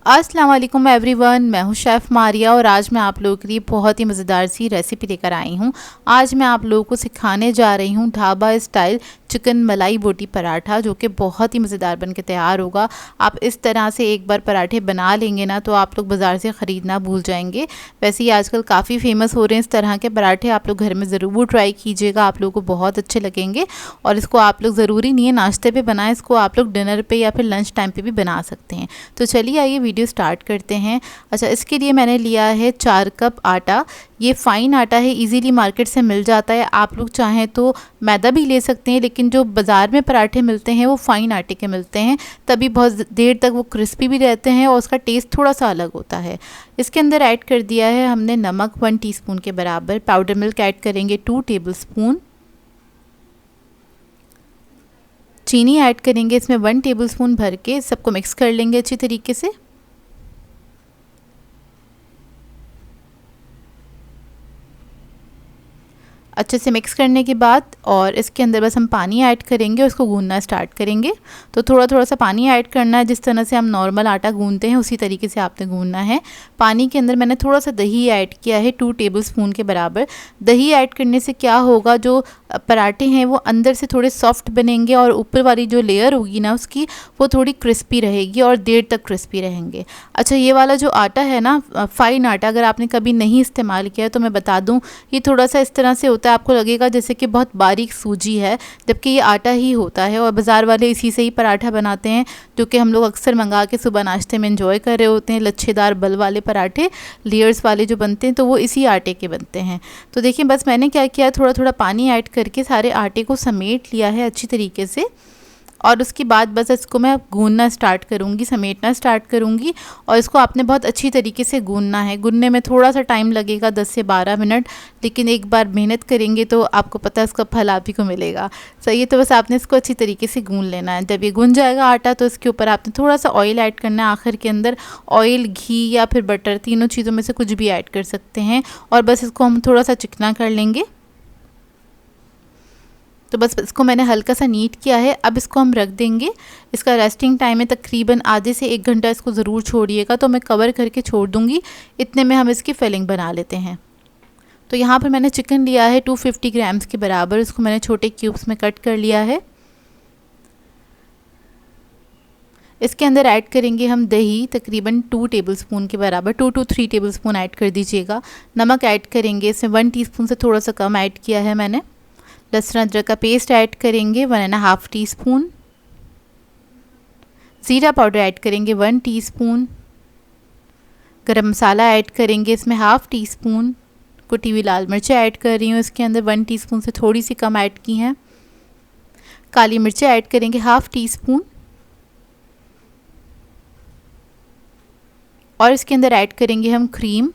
अस्सलाम वालेकुम एवरीवन, मैं हूं शेफ़ मारिया और आज मैं आप लोगों के लिए बहुत ही मज़ेदार सी रेसिपी लेकर आई हूं। आज मैं आप लोगों को सिखाने जा रही हूं ढाबा स्टाइल चिकन मलाई बोटी पराठा, जो कि बहुत ही मज़ेदार बन के तैयार होगा। आप इस तरह से एक बार पराठे बना लेंगे ना तो आप लोग बाज़ार से ख़रीदना भूल जाएंगे। वैसे ही आजकल काफ़ी फेमस हो रहे हैं इस तरह के पराठे, आप लोग घर में ज़रूर ट्राई कीजिएगा, आप लोगों को बहुत अच्छे लगेंगे। और इसको आप लोग ज़रूरी नहीं है नाश्ते पर बनाएँ, इसको आप लोग डिनर पर या फिर लंच टाइम पर भी बना सकते हैं। तो चलिए आइए वीडियो स्टार्ट करते हैं। अच्छा, इसके लिए मैंने लिया है 4 कप आटा। ये फ़ाइन आटा है, इजीली मार्केट से मिल जाता है। आप लोग चाहें तो मैदा भी ले सकते हैं, लेकिन जो बाज़ार में पराठे मिलते हैं वो फ़ाइन आटे के मिलते हैं, तभी बहुत देर तक वो क्रिस्पी भी रहते हैं और उसका टेस्ट थोड़ा सा अलग होता है। इसके अंदर ऐड कर दिया है हमने नमक 1 टीस्पून के बराबर, पाउडर मिल्क ऐड करेंगे 2 टेबल स्पून, चीनी ऐड करेंगे इसमें 1 टेबलस्पून भर के, सबको मिक्स कर लेंगे अच्छी तरीके से। अच्छे से मिक्स करने के बाद और इसके अंदर बस हम पानी ऐड करेंगे और इसको गूंदना स्टार्ट करेंगे। तो थोड़ा थोड़ा सा पानी ऐड करना है, जिस तरह से हम नॉर्मल आटा गूंदते हैं उसी तरीके से आपने गूंदना है। पानी के अंदर मैंने थोड़ा सा दही ऐड किया है 2 टेबलस्पून के बराबर। दही ऐड करने से क्या होगा, जो पराठे हैं वो अंदर से थोड़े सॉफ्ट बनेंगे और ऊपर वाली जो लेयर होगी ना उसकी, वो थोड़ी क्रिस्पी रहेगी और देर तक क्रिस्पी रहेंगे। अच्छा, ये वाला जो आटा है ना, फ़ाइन आटा, अगर आपने कभी नहीं इस्तेमाल किया है तो मैं बता दूं, ये थोड़ा सा इस तरह से होता है, आपको लगेगा जैसे कि बहुत बारीक सूजी है, जबकि ये आटा ही होता है। और बाज़ार वाले इसी से ही पराठा बनाते हैं, जो कि हम लोग अक्सर मंगा के सुबह नाश्ते में एंजॉय कर रहे होते हैं। लच्छेदार बल वाले पराठे, लेयर्स वाले जो बनते हैं, तो वो इसी आटे के बनते हैं। तो देखिए बस मैंने क्या किया, थोड़ा थोड़ा पानी ऐड करके सारे आटे को समेट लिया है अच्छी तरीके से। और उसके बाद बस इसको मैं गूंदना स्टार्ट करूँगी, समेटना स्टार्ट करूँगी। और इसको आपने बहुत अच्छी तरीके से गूंदना है। गूंदने में थोड़ा सा टाइम लगेगा, 10 से 12 मिनट, लेकिन एक बार मेहनत करेंगे तो आपको पता है उसका फल आप ही को मिलेगा। सही है, तो बस आपने इसको अच्छी तरीके से गूंद लेना है। जब ये गूंद जाएगा आटा तो इसके ऊपर आपने थोड़ा सा ऑयल ऐड करना है आखिर के अंदर। ऑयल, घी या फिर बटर, तीनों चीज़ों में से कुछ भी ऐड कर सकते हैं। और बस इसको हम थोड़ा सा चिकना कर लेंगे। तो बस इसको मैंने हल्का सा नीट किया है। अब इसको हम रख देंगे। इसका रेस्टिंग टाइम है तकरीबन आधे से 1 घंटा, इसको ज़रूर छोड़िएगा। तो मैं कवर करके छोड़ दूँगी, इतने में हम इसकी फिलिंग बना लेते हैं। तो यहाँ पर मैंने चिकन लिया है 250 ग्राम्स के बराबर, इसको मैंने छोटे क्यूब्स में कट कर लिया है। इसके अंदर ऐड करेंगे हम दही, तकरीबन 2 टेबलस्पून के बराबर, 2 to 3 टेबलस्पून ऐड कर दीजिएगा। नमक ऐड करेंगे, इसमें 1 टीस्पून से थोड़ा सा कम ऐड किया है मैंने। लहसुन अदरक का पेस्ट ऐड करेंगे 1.5 टीस्पून। ज़ीरा पाउडर ऐड करेंगे 1 टीस्पून। गरम मसाला ऐड करेंगे इसमें 1/2 टीस्पून। कुटी हुई लाल मिर्चें ऐड कर रही हूँ इसके अंदर, 1 टीस्पून से थोड़ी सी कम ऐड की हैं। काली मिर्चें ऐड करेंगे 1/2 टीस्पून। और इसके अंदर ऐड करेंगे हम क्रीम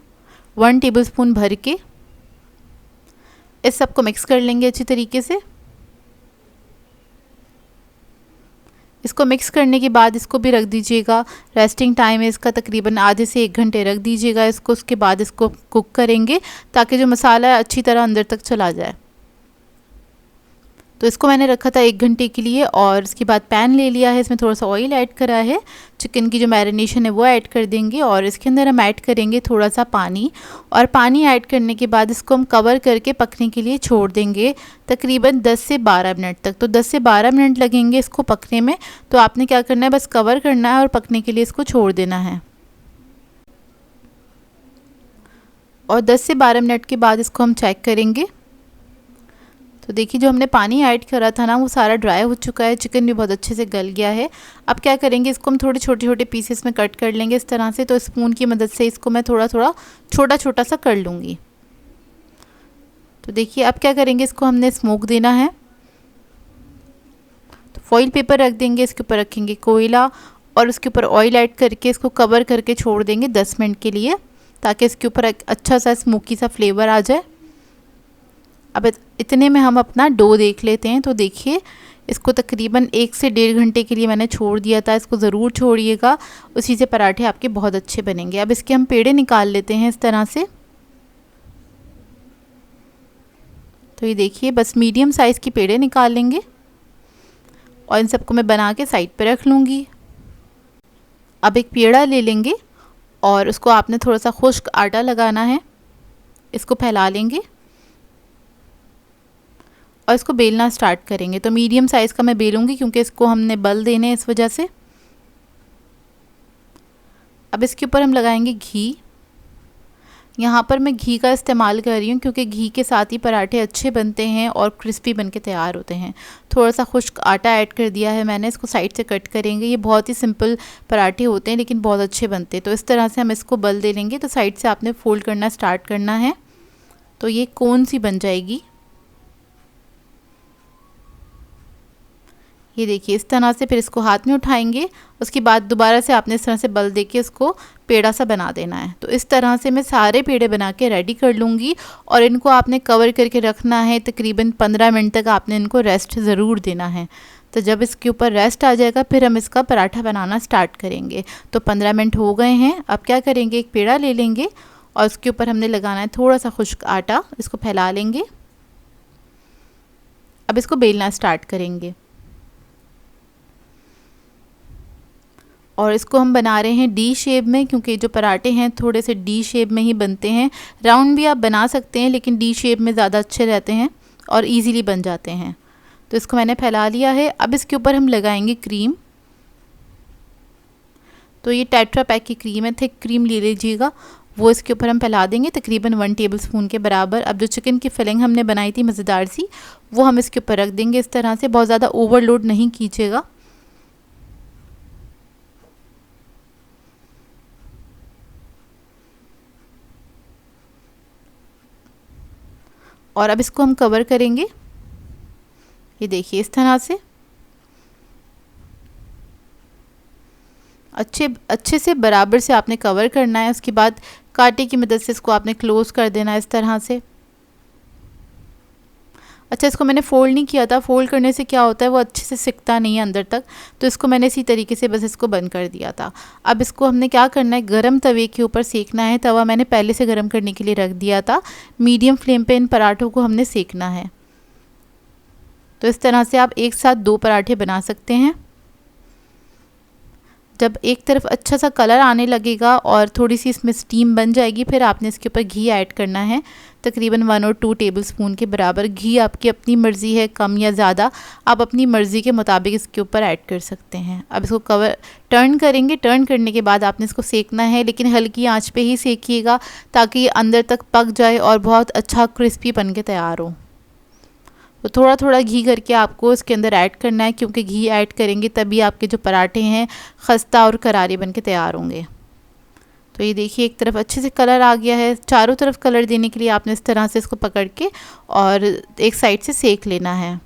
1 टेबलस्पून भर के। इस सबको मिक्स कर लेंगे अच्छी तरीके से। इसको मिक्स करने के बाद इसको भी रख दीजिएगा। रेस्टिंग टाइम है इसका तकरीबन आधे से 1 घंटे रख दीजिएगा इसको। उसके बाद इसको कुक करेंगे ताकि जो मसाला है अच्छी तरह अंदर तक चला जाए। तो इसको मैंने रखा था 1 घंटे के लिए। और इसके बाद पैन ले लिया है, इसमें थोड़ा सा ऑयल ऐड करा है। चिकन की जो मैरिनेशन है वो ऐड कर देंगे और इसके अंदर हम ऐड करेंगे थोड़ा सा पानी। और पानी ऐड करने के बाद इसको हम कवर करके पकने के लिए छोड़ देंगे तकरीबन 10 से 12 मिनट तक। तो 10 से 12 मिनट लगेंगे इसको पकने में। तो आपने क्या करना है, बस कवर करना है और पकने के लिए इसको छोड़ देना है। और 10 से 12 मिनट के बाद इसको हम चेक करेंगे। तो देखिए जो हमने पानी ऐड करा था ना वो सारा ड्राई हो चुका है, चिकन भी बहुत अच्छे से गल गया है। अब क्या करेंगे, इसको हम थोड़े छोटे छोटे पीसेस में कट कर लेंगे इस तरह से। तो स्पून की मदद से इसको मैं थोड़ा थोड़ा छोटा छोटा सा कर लूँगी। तो देखिए अब क्या करेंगे, इसको हमने स्मोक देना है। तो फॉइल पेपर रख देंगे, इसके ऊपर रखेंगे कोयला और उसके ऊपर ऑयल ऐड करके इसको कवर करके छोड़ देंगे 10 मिनट के लिए, ताकि इसके ऊपर एक अच्छा सा स्मोकी सा फ्लेवर आ जाए। अब इतने में हम अपना डो देख लेते हैं। तो देखिए इसको तकरीबन 1 से 1.5 घंटे के लिए मैंने छोड़ दिया था। इसको ज़रूर छोड़िएगा, उसी से पराठे आपके बहुत अच्छे बनेंगे। अब इसके हम पेड़े निकाल लेते हैं इस तरह से। तो ये देखिए बस मीडियम साइज़ की पेड़े निकाल लेंगे और इन सबको मैं बना के साइड पे रख लूँगी। अब एक पेड़ा ले लेंगे और उसको आपने थोड़ा सा खुश्क आटा लगाना है, इसको फैला लेंगे और इसको बेलना स्टार्ट करेंगे। तो मीडियम साइज़ का मैं बेलूँगी क्योंकि इसको हमने बल देने हैं इस वजह से। अब इसके ऊपर हम लगाएंगे घी। यहाँ पर मैं घी का इस्तेमाल कर रही हूँ क्योंकि घी के साथ ही पराठे अच्छे बनते हैं और क्रिस्पी बन के तैयार होते हैं। थोड़ा सा खुश्क आटा ऐड कर दिया है मैंने, इसको साइड से कट करेंगे। ये बहुत ही सिंपल पराठे होते हैं लेकिन बहुत अच्छे बनते हैं। तो इस तरह से हम इसको बल दे लेंगे। तो साइड से आपने फ़ोल्ड करना स्टार्ट करना है, तो ये कोन सी बन जाएगी। ये देखिए इस तरह से। फिर इसको हाथ में उठाएंगे, उसके बाद दोबारा से आपने इस तरह से बल देके इसको पेड़ा सा बना देना है। तो इस तरह से मैं सारे पेड़े बना के रेडी कर लूँगी और इनको आपने कवर करके रखना है। तकरीबन 15 मिनट तक आपने इनको रेस्ट ज़रूर देना है। तो जब इसके ऊपर रेस्ट आ जाएगा फिर हम इसका पराठा बनाना स्टार्ट करेंगे। तो 15 मिनट हो गए हैं। अब क्या करेंगे, एक पेड़ा ले लेंगे और उसके ऊपर हमने लगाना है थोड़ा सा खुश्क आटा, इसको फैला लेंगे। अब इसको बेलना स्टार्ट करेंगे और इसको हम बना रहे हैं डी शेप में, क्योंकि जो पराठे हैं थोड़े से डी शेप में ही बनते हैं। राउंड भी आप बना सकते हैं लेकिन डी शेप में ज़्यादा अच्छे रहते हैं और इजीली बन जाते हैं। तो इसको मैंने फैला लिया है। अब इसके ऊपर हम लगाएंगे क्रीम। तो ये टेट्रा पैक की क्रीम है, थिक क्रीम ले लीजिएगा, वो इसके ऊपर हम फैला देंगे तकरीबन 1 टेबलस्पून के बराबर। अब जो चिकन की फिलिंग हमने बनाई थी मज़ेदार सी, वो हम इसके ऊपर रख देंगे इस तरह से। बहुत ज़्यादा ओवरलोड नहीं कीजिएगा। और अब इसको हम कवर करेंगे। ये देखिए इस तरह से अच्छे से बराबर से आपने कवर करना है। उसके बाद कांटे की मदद से इसको आपने क्लोज़ कर देना है इस तरह से। अच्छा, इसको मैंने फ़ोल्ड नहीं किया था। फ़ोल्ड करने से क्या होता है, वो अच्छे से सिकता नहीं है अंदर तक, तो इसको मैंने इसी तरीके से बस इसको बंद कर दिया था। अब इसको हमने क्या करना है, गरम तवे के ऊपर सेकना है। तवा मैंने पहले से गरम करने के लिए रख दिया था। मीडियम फ्लेम पे इन पराठों को हमने सेकना है। तो इस तरह से आप एक साथ 2 पराठे बना सकते हैं। जब एक तरफ अच्छा सा कलर आने लगेगा और थोड़ी सी इसमें स्टीम बन जाएगी, फिर आपने इसके ऊपर घी ऐड करना है तकरीबन 1 और 2 टेबलस्पून के बराबर। घी आपकी अपनी मर्ज़ी है, कम या ज़्यादा आप अपनी मर्ज़ी के मुताबिक इसके ऊपर ऐड कर सकते हैं। अब इसको टर्न करेंगे। टर्न करने के बाद आपने इसको सेकना है, लेकिन हल्की आंच पे ही सेकिएगा ताकि ये अंदर तक पक जाए और बहुत अच्छा क्रिस्पी बन के तैयार हो। तो थोड़ा थोड़ा घी करके आपको इसके अंदर ऐड करना है, क्योंकि घी ऐड करेंगे तभी आपके जो पराठे हैं खस्ता और करारे बन के तैयार होंगे। तो ये देखिए एक तरफ अच्छे से कलर आ गया है। चारों तरफ कलर देने के लिए आपने इस तरह से इसको पकड़ के और एक साइड से सेक लेना है।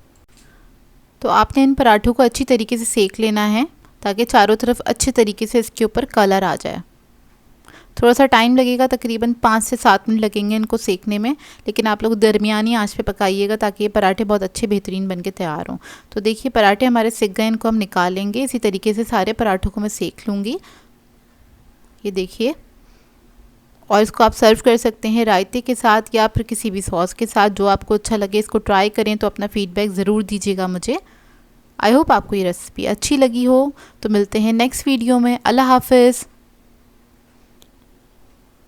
तो आपने इन पराठों को अच्छी तरीके से सेक लेना है ताकि चारों तरफ अच्छे तरीके से इसके ऊपर कलर आ जाए। थोड़ा सा टाइम लगेगा, तकरीबन 5 से 7 मिनट लगेंगे इनको सेकने में, लेकिन आप लोग दरमियानी आंच पे पकाइएगा ताकि ये पराठे बहुत अच्छे बेहतरीन बन के तैयार हों। तो देखिए पराठे हमारे सिक गए, इनको हम निकाल लेंगे। इसी तरीके से सारे पराठों को मैं सेक लूँगी। ये देखिए, और इसको आप सर्व कर सकते हैं रायते के साथ या फिर किसी भी सॉस के साथ, जो आपको अच्छा लगे। इसको ट्राई करें तो अपना फ़ीडबैक ज़रूर दीजिएगा मुझे। आई होप आपको ये रेसिपी अच्छी लगी हो। तो मिलते हैं नेक्स्ट वीडियो में। अल्लाह हाफ़िज़।